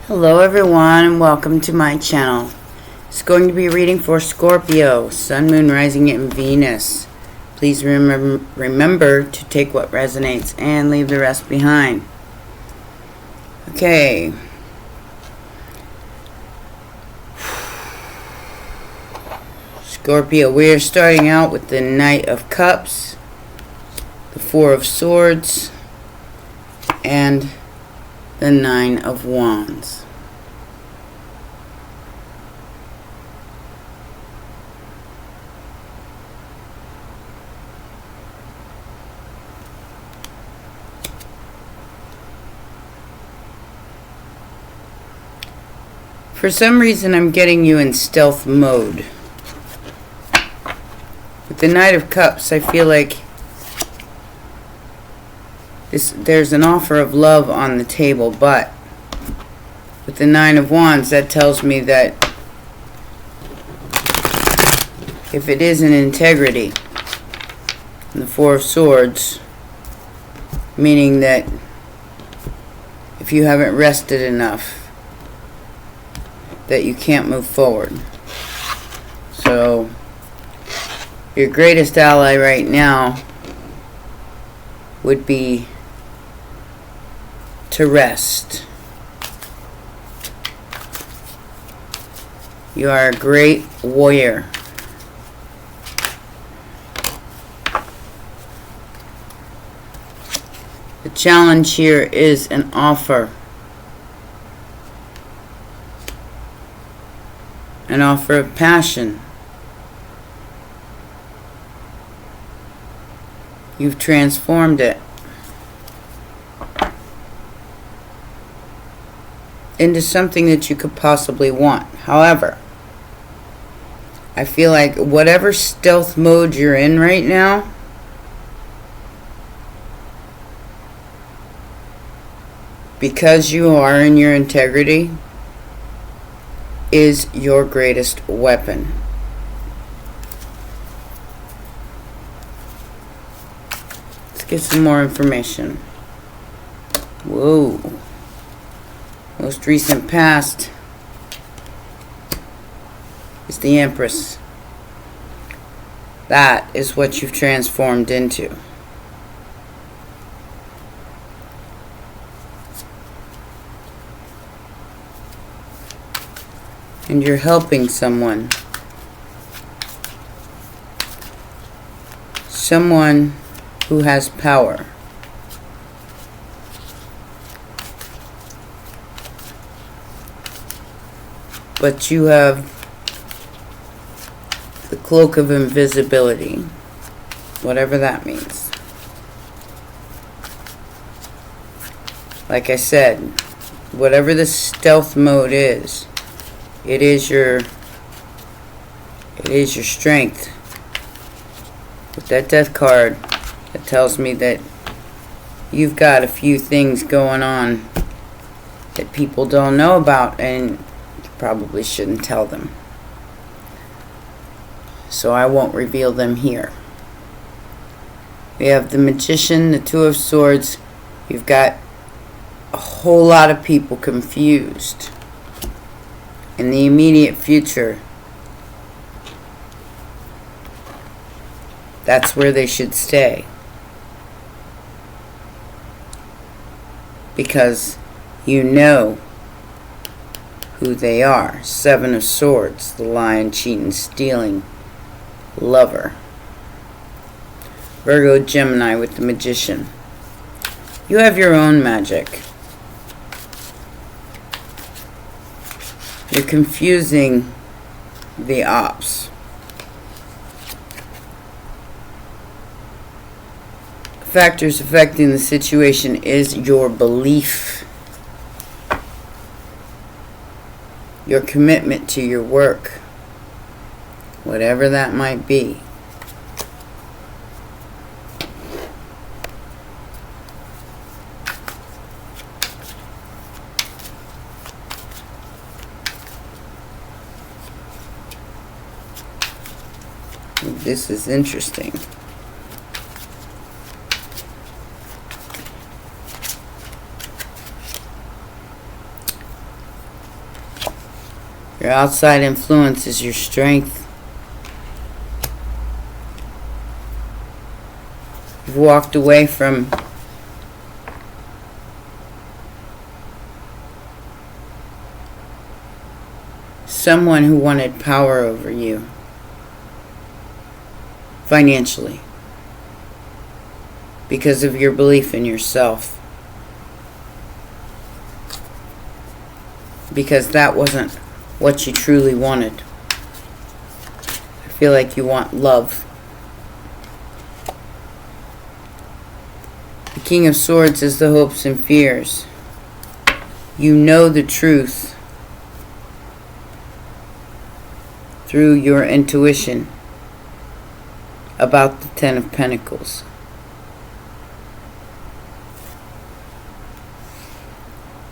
Hello everyone and welcome to my channel. It's going to be reading for Scorpio, Sun, Moon, Rising, and Venus. Please remember to take what resonates and leave the rest behind. Okay. Scorpio, we are starting out with the Knight of Cups, the Four of Swords, and the Nine of Wands. For some reason, I'm getting you in stealth mode. With the Knight of Cups, I feel like there's an offer of love on the table, but with the Nine of Wands, that tells me that if it is an integrity, and the Four of Swords, meaning that if you haven't rested enough, that you can't move forward. So your greatest ally right now would be to rest. You are a great warrior. The challenge here is an offer. An offer of passion. You've transformed it into something that you could possibly want. However, I feel like whatever stealth mode you're in right now, because you are in your integrity, is your greatest weapon. Let's get some more information. Whoa. Most recent past is the Empress. That is what you've transformed into. And you're helping someone. Someone who has power. But you have the cloak of invisibility, whatever that means. Like I said, whatever the stealth mode is, it is your strength. With that Death card, it tells me that you've got a few things going on that people don't know about, and you probably shouldn't tell them. So I won't reveal them here. We have the Magician, the Two of Swords. You've got a whole lot of people confused. In the immediate future, that's where they should stay. Because you know who they are. Seven of Swords, the lying, cheating, stealing lover. Virgo, Gemini with the Magician. You have your own magic. You're confusing the ops. Factors affecting the situation is your belief, your commitment to your work, whatever that might be. This is interesting. Your outside influence is your strength. You've walked away from someone who wanted power over you financially because of your belief in yourself. Because that wasn't what you truly wanted. I feel like you want love. The King of Swords is the hopes and fears. You know the truth through your intuition about the Ten of Pentacles.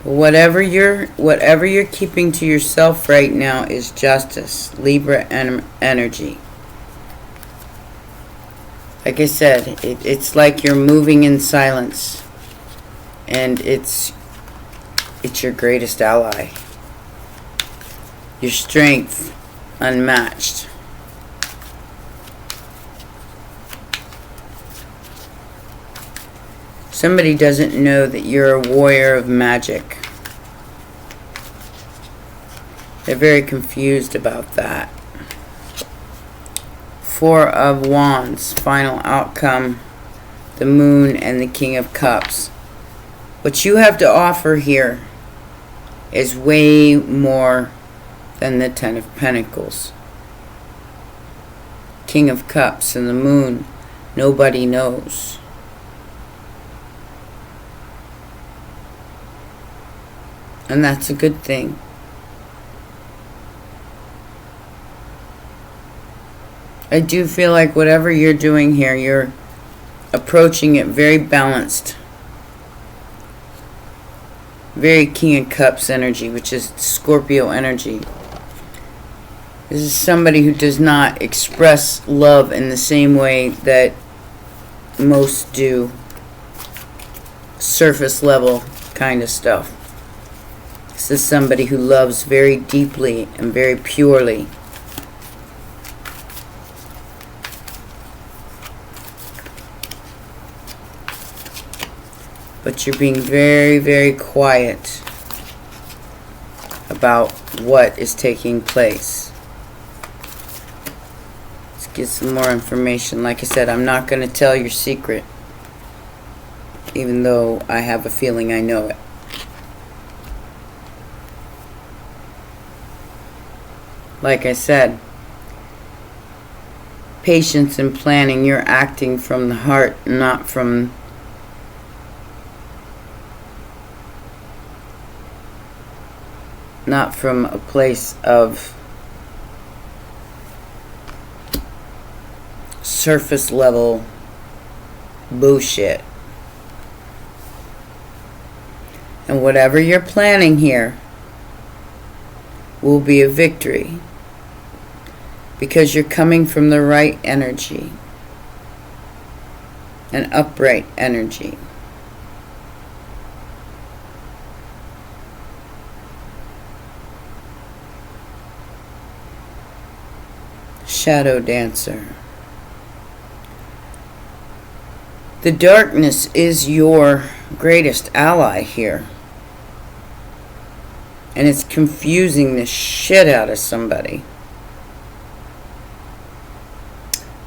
Whatever you're keeping to yourself right now is justice, Libra energy. Like I said, it's like you're moving in silence, and it's your greatest ally. Your strength unmatched. Somebody doesn't know that you're a warrior of magic. They're very confused about that. Four of Wands, final outcome, the Moon and the King of Cups. What you have to offer here is way more than the Ten of Pentacles. King of Cups and the Moon, nobody knows. And that's a good thing. I do feel like whatever you're doing here, you're approaching it very balanced. Very King of Cups energy, which is Scorpio energy. This is somebody who does not express love in the same way that most do. Surface level kind of stuff. This is somebody who loves very deeply and very purely. But you're being very, very quiet about what is taking place. Let's get some more information. Like I said, I'm not going to tell your secret, even though I have a feeling I know it. Like I said, patience and planning. You're acting from the heart, not from a place of surface level bullshit. And whatever you're planning here will be a victory. Because you're coming from the right energy. An upright energy. Shadow Dancer. The darkness is your greatest ally here. And it's confusing the shit out of somebody.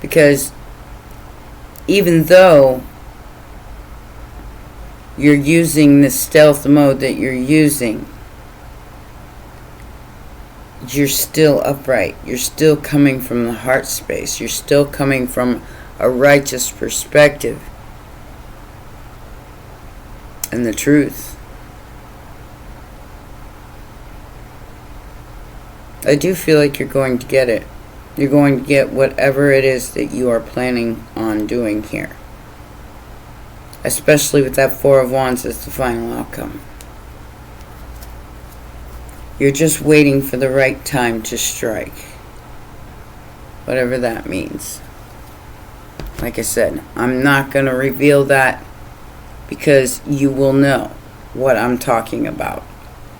Because even though you're using the stealth mode that you're using, you're still upright. You're still coming from the heart space. You're still coming from a righteous perspective and the truth. I do feel like you're going to get it. You're going to get whatever it is that you are planning on doing here. Especially with that Four of Wands as the final outcome. You're just waiting for the right time to strike. Whatever that means. Like I said, I'm not going to reveal that because you will know what I'm talking about.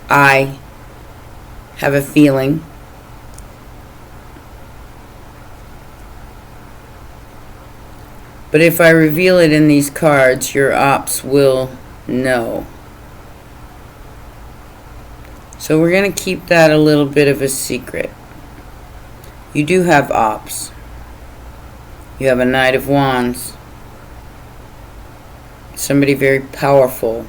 I have a feeling But if I reveal it in these cards, your ops will know. So we're going to keep that a little bit of a secret. You do have ops. You have a Knight of Wands. Somebody very powerful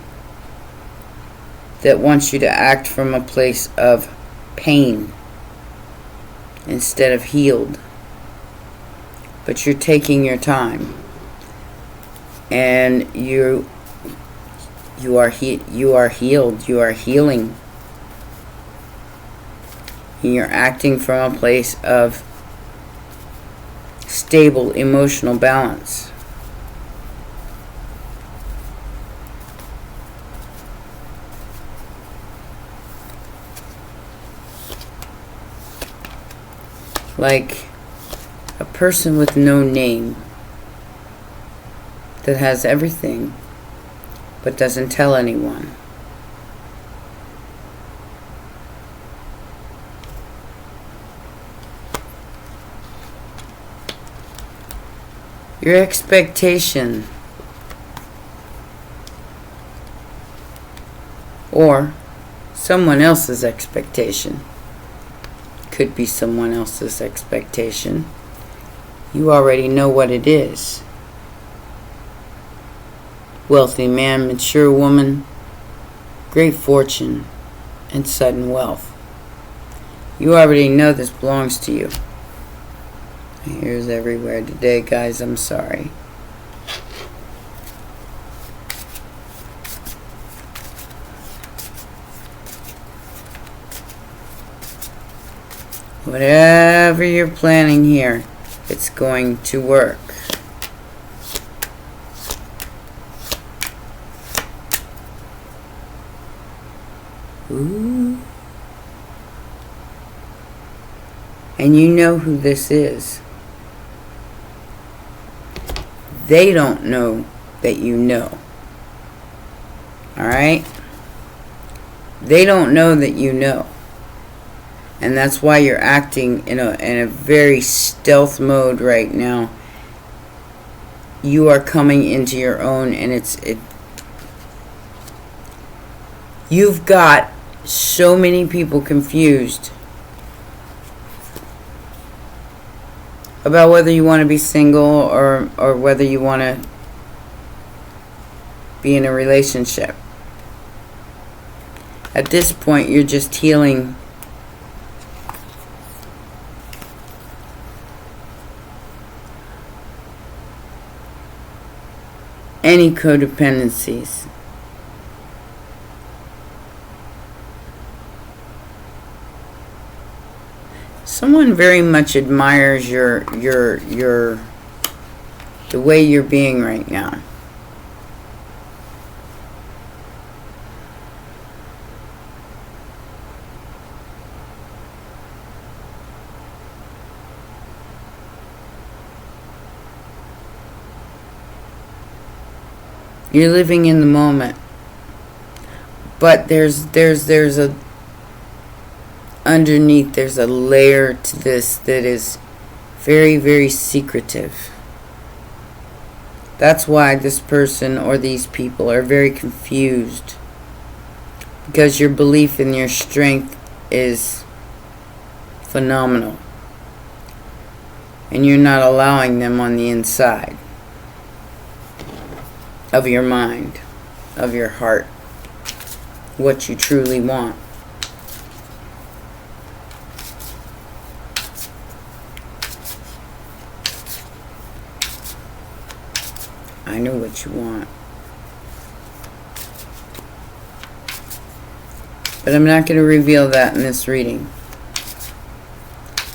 that wants you to act from a place of pain instead of healed. But you're taking your time. And you are healed. You are healing. And you're acting from a place of stable emotional balance. Like a person with no name that has everything but doesn't tell anyone. Your expectation, or someone else's expectation, could be someone else's expectation. You already know what it is. Wealthy man, mature woman, great fortune, and sudden wealth. You already know this belongs to you. Here's everywhere today, guys. I'm sorry. Whatever you're planning here, it's going to work. Ooh. And you know who this is. They don't know that you know. Alright? They don't know that you know. And that's why you're acting in a very stealth mode right now. You are coming into your own, and you've got so many people confused about whether you want to be single or whether you want to be in a relationship. At this point, you're just healing any codependencies. Someone very much admires the way you're being right now. You're living in the moment. But there's a underneath, there's a layer to this that is very, very secretive. That's why this person or these people are very confused. Because your belief in your strength is phenomenal. And you're not allowing them on the inside of your mind, of your heart, what you truly want. I know what you want. But I'm not going to reveal that in this reading.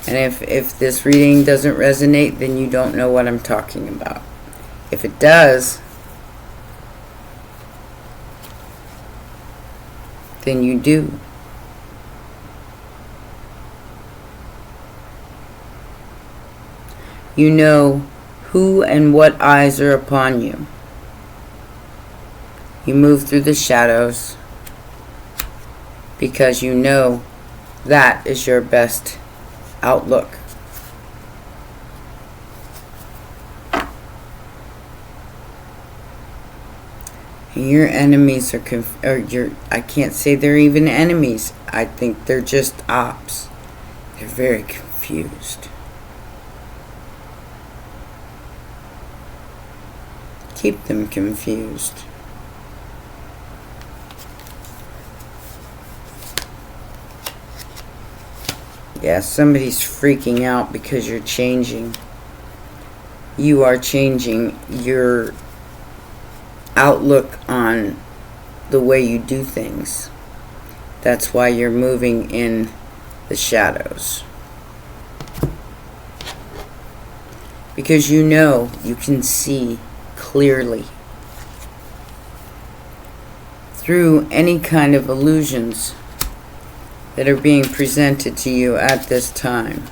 And if this reading doesn't resonate, then you don't know what I'm talking about. If it does, then you do. You know who and what eyes are upon you. You move through the shadows because you know that is your best outlook. Your enemies are I can't say they're even enemies. I think they're just ops. They're very confused. Keep them confused. Yeah, somebody's freaking out because you're changing. You are changing your outlook on the way you do things. That's why you're moving in the shadows. Because you know you can see clearly through any kind of illusions that are being presented to you at this time.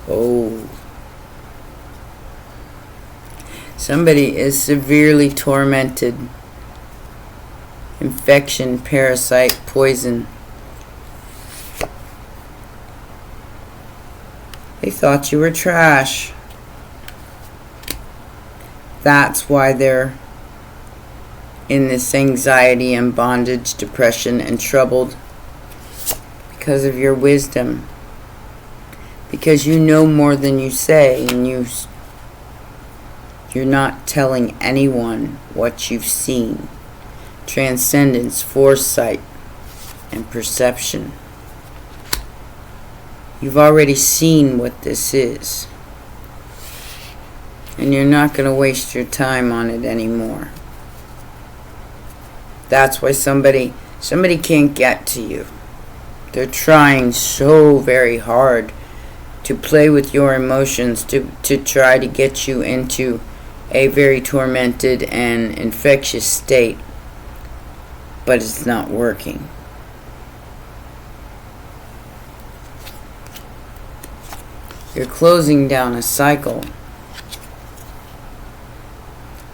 Oh. Somebody is severely tormented. Infection, parasite, poison. They thought you were trash. That's why they're in this anxiety and bondage, depression, and troubled. Because of your wisdom. Because you know more than you say, and you're not telling anyone what you've seen. Transcendence, foresight, and perception. You've already seen what this is. And you're not going to waste your time on it anymore. That's why somebody can't get to you. They're trying so very hard to play with your emotions, to try to get you into a very tormented and infectious state. But it's not working. You're closing down a cycle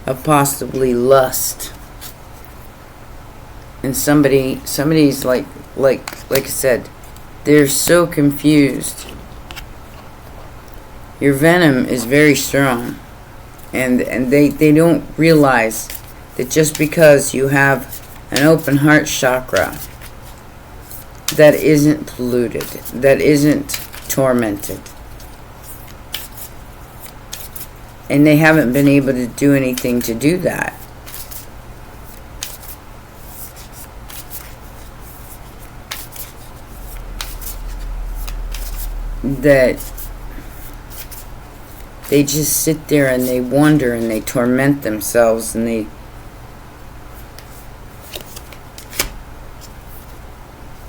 of possibly lust. And somebody's like I said, they're so confused. Your venom is very strong. And they don't realize that just because you have an open heart chakra that isn't polluted, that isn't tormented, and they haven't been able to do anything to do that. That they just sit there and they wonder and they torment themselves and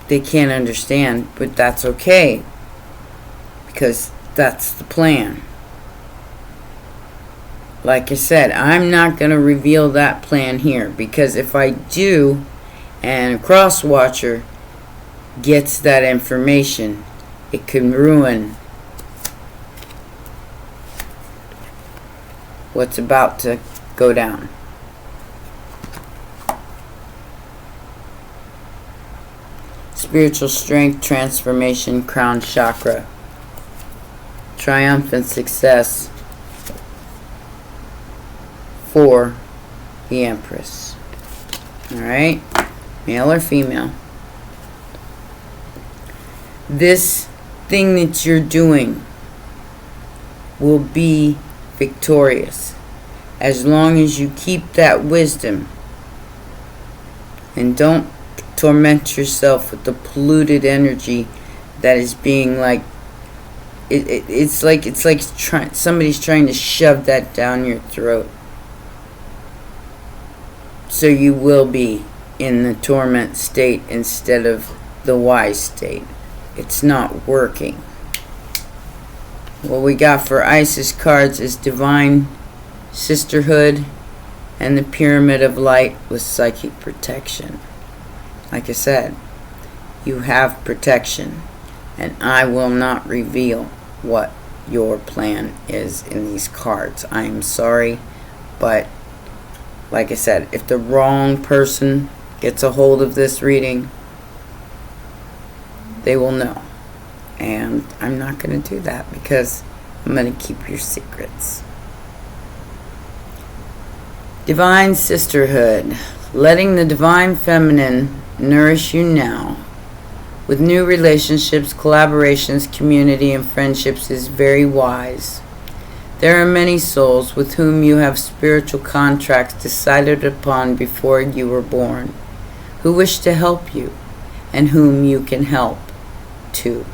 they can't understand, but that's okay because that's the plan. Like I said, I'm not going to reveal that plan here because if I do and a cross-watcher gets that information, it can ruin what's about to go down. Spiritual strength, transformation, crown chakra, triumphant success for the Empress. Alright? Male or female. This thing that you're doing will be victorious as long as you keep that wisdom and don't torment yourself with the polluted energy that is being like it's like somebody's trying to shove that down your throat. So you will be in the torment state instead of the wise state. It's not working. What we got for Isis cards is Divine Sisterhood and the Pyramid of Light with Psychic Protection. Like I said, you have protection, and I will not reveal what your plan is in these cards. I am sorry, but like I said, if the wrong person gets a hold of this reading, they will know. And I'm not going to do that because I'm going to keep your secrets. Divine Sisterhood. Letting the Divine Feminine nourish you now. With new relationships, collaborations, community, and friendships is very wise. There are many souls with whom you have spiritual contracts decided upon before you were born, who wish to help you, and whom you can help, too.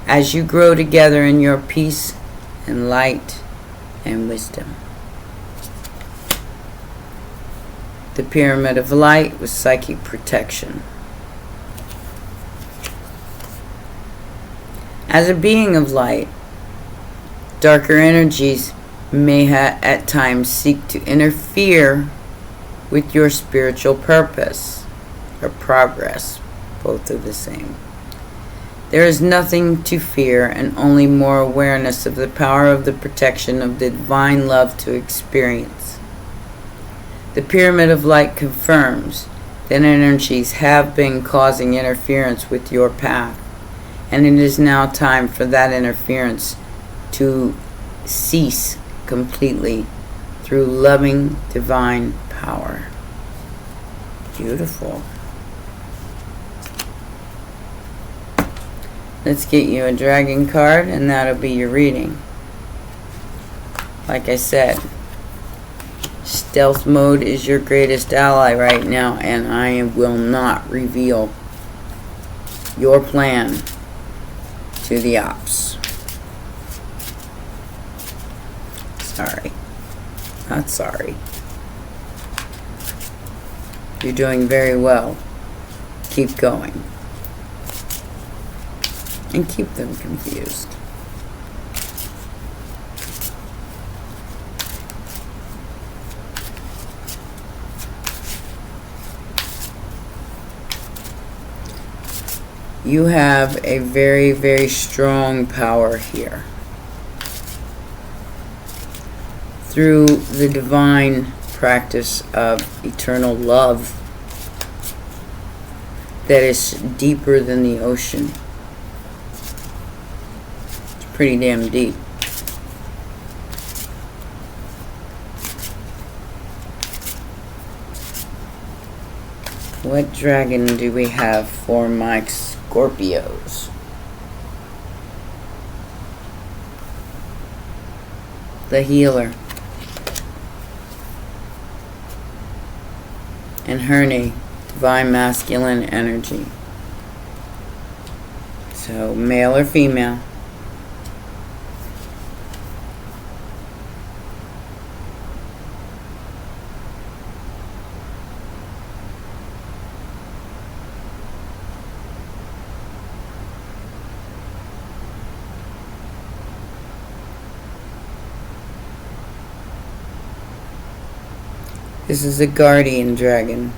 As you grow together in your peace and light and wisdom. The Pyramid of Light with psychic protection. As a being of light, darker energies may at times seek to interfere with your spiritual purpose or progress. Both are the same. There is nothing to fear and only more awareness of the power of the protection of the divine love to experience. The Pyramid of Light confirms that energies have been causing interference with your path, and it is now time for that interference to cease completely through loving divine power. Beautiful. Let's get you a dragon card, and that'll be your reading. Like I said, stealth mode is your greatest ally right now, and I will not reveal your plan to the ops. Sorry. Not sorry. You're doing very well. Keep going. And keep them confused. You have a very, very strong power here. Through the divine practice of eternal love that is deeper than the ocean. It's pretty damn deep. What dragon do we have for my Scorpios? The Healer. And Herne, divine masculine energy. So, male or female. This is a guardian dragon.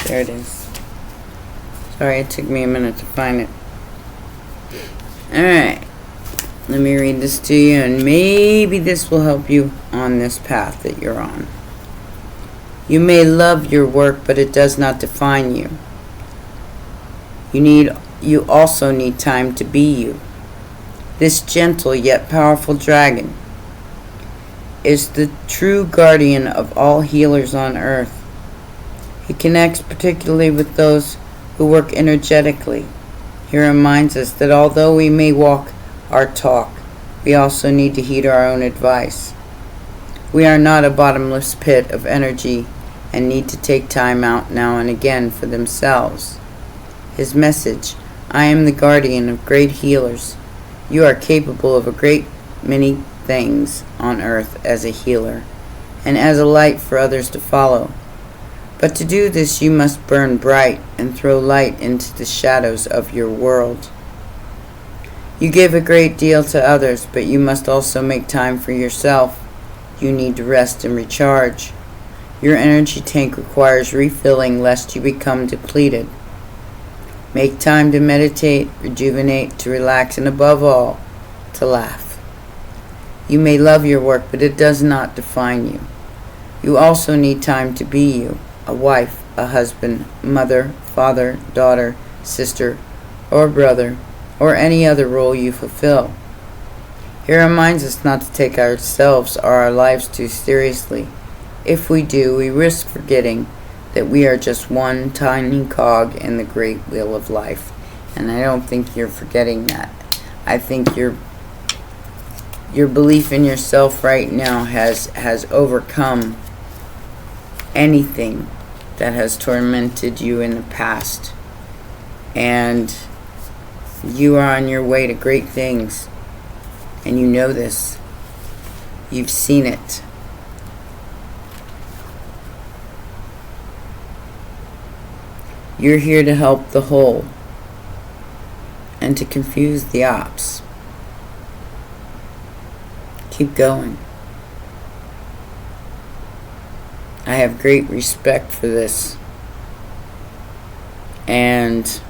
There it is. Sorry, it took me a minute to find it. Alright. Let me read this to you, and maybe this will help you on this path that you're on. You may love your work, but it does not define you. You also need time to be you. This gentle yet powerful dragon is the true guardian of all healers on earth. He connects particularly with those who work energetically. He reminds us that although we may walk our talk, we also need to heed our own advice. We are not a bottomless pit of energy and need to take time out now and again for themselves. His message: I am the guardian of great healers. You are capable of a great many things on earth as a healer, and as a light for others to follow. But to do this you must burn bright and throw light into the shadows of your world. You give a great deal to others, but you must also make time for yourself. You need to rest and recharge. Your energy tank requires refilling lest you become depleted. Make time to meditate, rejuvenate, to relax, and above all, to laugh. You may love your work, but it does not define you. You also need time to be you, a wife, a husband, mother, father, daughter, sister, or brother, or any other role you fulfill. He reminds us not to take ourselves or our lives too seriously. If we do, we risk forgetting that we are just one tiny cog in the great wheel of life. And I don't think you're forgetting that. I think your belief in yourself right now has overcome anything that has tormented you in the past. And you are on your way to great things. And you know this. You've seen it. You're here to help the whole and to confuse the ops. Keep going. I have great respect for this. And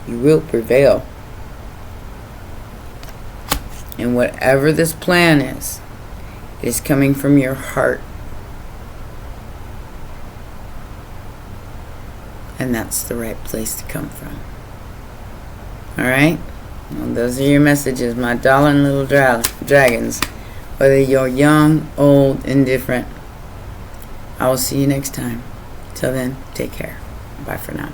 you will prevail. And whatever this plan is, it is coming from your heart. And that's the right place to come from. Alright? Well, those are your messages, my darling little dragons. Whether you're young, old, indifferent. I will see you next time. Till then, take care. Bye for now.